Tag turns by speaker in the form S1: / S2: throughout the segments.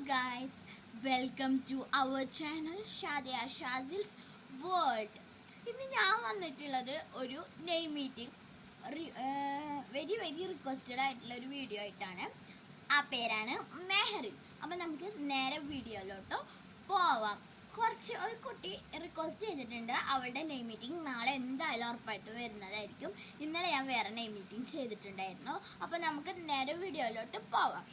S1: guys, welcome to our channel Shadia Shazil's World. ഇന്ന് ഞാൻ വന്നിട്ടുള്ളത് ഒരു നെയിം മീറ്റിംഗ് വെരി റിക്വസ്റ്റഡ് ആയിട്ടുള്ള ഒരു വീഡിയോ ആയിട്ടാണ്. ആ പേരാണ് മെഹറിൻ. അപ്പം നമുക്ക് നേരെ വീഡിയോയിലോട്ട് പോവാം. ഒരു കുട്ടി റിക്വസ്റ്റ് ചെയ്തിട്ടുണ്ട്, അവളുടെ നെയിം മീറ്റിംഗ് നാളെ എന്തായാലും ഉറപ്പായിട്ട് വരുന്നതായിരിക്കും. ഇന്നലെ ഞാൻ വേറെ നെയിം മീറ്റിംഗ് ചെയ്തിട്ടുണ്ടായിരുന്നു. അപ്പം നമുക്ക് നേരെ വീഡിയോയിലോട്ട് പോവാം.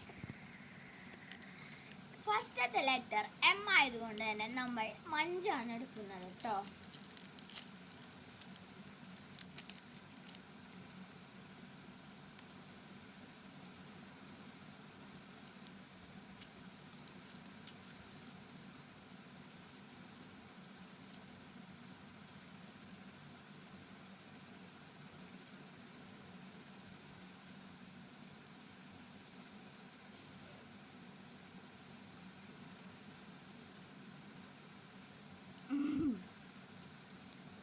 S1: ഫസ്റ്റത്തെ ലെറ്റർ എം ആയതുകൊണ്ട് തന്നെ നമ്മൾ മഞ്ചാണ് എടുക്കുന്നത് കേട്ടോ.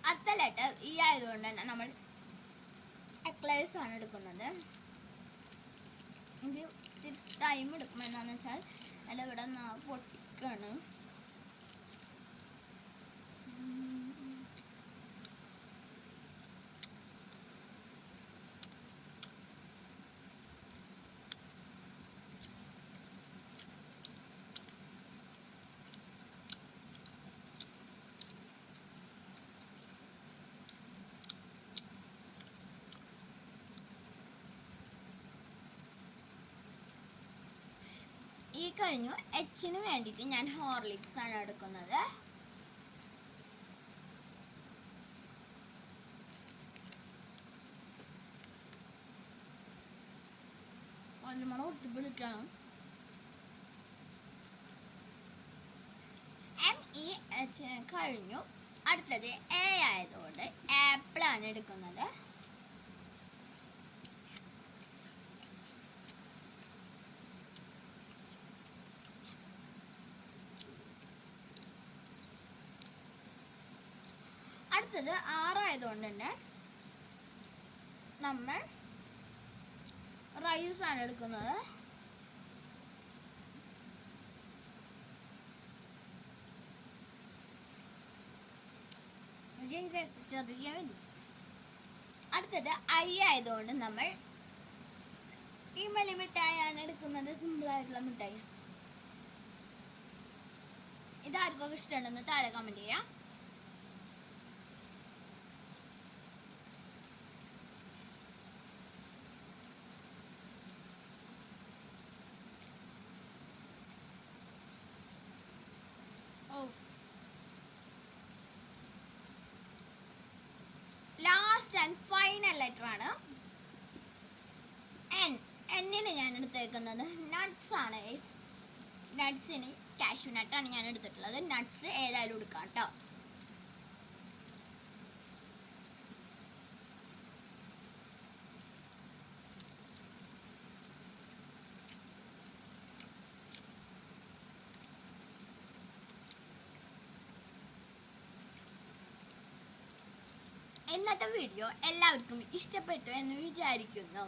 S1: അടുത്ത ലെറ്റർ ഈ ആയതുകൊണ്ട് തന്നെ നമ്മൾ എക്ലേസ് ആണ് എടുക്കുന്നത്. ഇത് ടൈം എടുക്കും. എന്താണെന്ന് വെച്ചാൽ എൻ്റെ ഇവിടെ പൊട്ടിക്കാണ്. ഈ കഴിഞ്ഞു. എച്ചിന് വേണ്ടിയിട്ട് ഞാൻ ഹോർലിക്സ് ആണ് എടുക്കുന്നത്. ഒട്ടിപ്പിടിക്കണം. എച്ച് കഴിഞ്ഞു. അടുത്തത് എ ആയതുകൊണ്ട് ആപ്പിൾ ആണ് എടുക്കുന്നത്. അടുത്തത് ആറായതുകൊണ്ട് തന്നെ നമ്മൾ റൈസ് ആണ് എടുക്കുന്നത്. അടുത്തത് ഐ ആയതുകൊണ്ട് നമ്മൾ ഇമലി മിഠായിയാണ് എടുക്കുന്നത്. സിമ്പിൾ ആയിട്ടുള്ള മിഠായി. ഇതാർക്കൊക്കെ ഇഷ്ടമുണ്ടെന്ന് താഴെ കമന്റ് ചെയ്യാം. ലാസ്റ്റ് ആൻഡ് ഫൈനൽ ലെറ്റർ ആണ് എൻ. എന്നിന് ഞാൻ എടുത്തേക്കുന്നത് നട്ട്സ് ആണ്. നട്ട്സിന് കാഷ്യൂ നട്ടാണ് ഞാൻ എടുത്തിട്ടുള്ളത്. നട്ട്സ് ഏതായാലും എടുക്കാം കേട്ടോ. ഇന്നത്തെ വീഡിയോ എല്ലാവർക്കും ഇഷ്ടപ്പെട്ടു എന്ന് വിചാരിക്കുന്നു.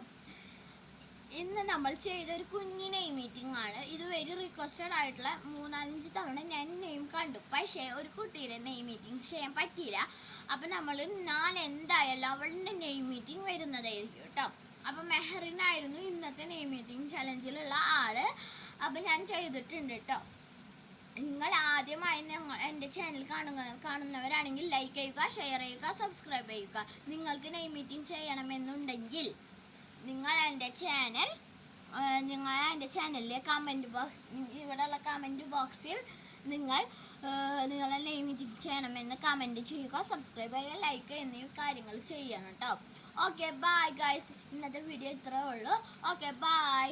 S1: ഇന്ന് നമ്മൾ ചെയ്തൊരു കുഞ്ഞി നെയിം മീറ്റിംഗ് ആണ്. ഇത് വെരി റിക്വസ്റ്റഡ് ആയിട്ടുള്ള 3-5 തവണ ഞാൻ നെയിം കണ്ടു. പക്ഷേ ഒരു കുട്ടിയുടെ നെയിം മീറ്റിംഗ് ചെയ്യാൻ പറ്റിയില്ല. അപ്പം നമ്മൾ നാളെ എന്തായാലും അവളുടെ നെയിം മീറ്റിംഗ് വരുന്നതായിരിക്കും കേട്ടോ. അപ്പം മെഹറിനായിരുന്നു ഇന്നത്തെ നെയിം മീറ്റിംഗ് ചലഞ്ചിലുള്ള ആള്. അപ്പം ഞാൻ ചെയ്തിട്ടുണ്ട് കേട്ടോ. നിങ്ങൾ ആദ്യമായി എൻ്റെ ചാനൽ കാണുന്നവരാണെങ്കിൽ ലൈക്ക് ചെയ്യുക, ഷെയർ ചെയ്യുക, സബ്സ്ക്രൈബ് ചെയ്യുക. നിങ്ങൾക്ക് നെയിം മീറ്റിംഗ് ചെയ്യണമെന്നുണ്ടെങ്കിൽ നിങ്ങൾ എൻ്റെ ചാനലിലെ കമൻറ്റ് ബോക്സ്, ഇവിടെയുള്ള കമൻറ്റ് ബോക്സിൽ നിങ്ങളെ നെയിം മീറ്റിംഗ് ചെയ്യണമെന്ന് കമൻറ്റ് ചെയ്യുക, സബ്സ്ക്രൈബ് ചെയ്യുക, ലൈക്ക് എന്നീ കാര്യങ്ങൾ ചെയ്യണം കേട്ടോ. Okay bye guys. ഇന്നത്തെ വീഡിയോ ഇത്രയേ ഉള്ളൂ. Okay bye.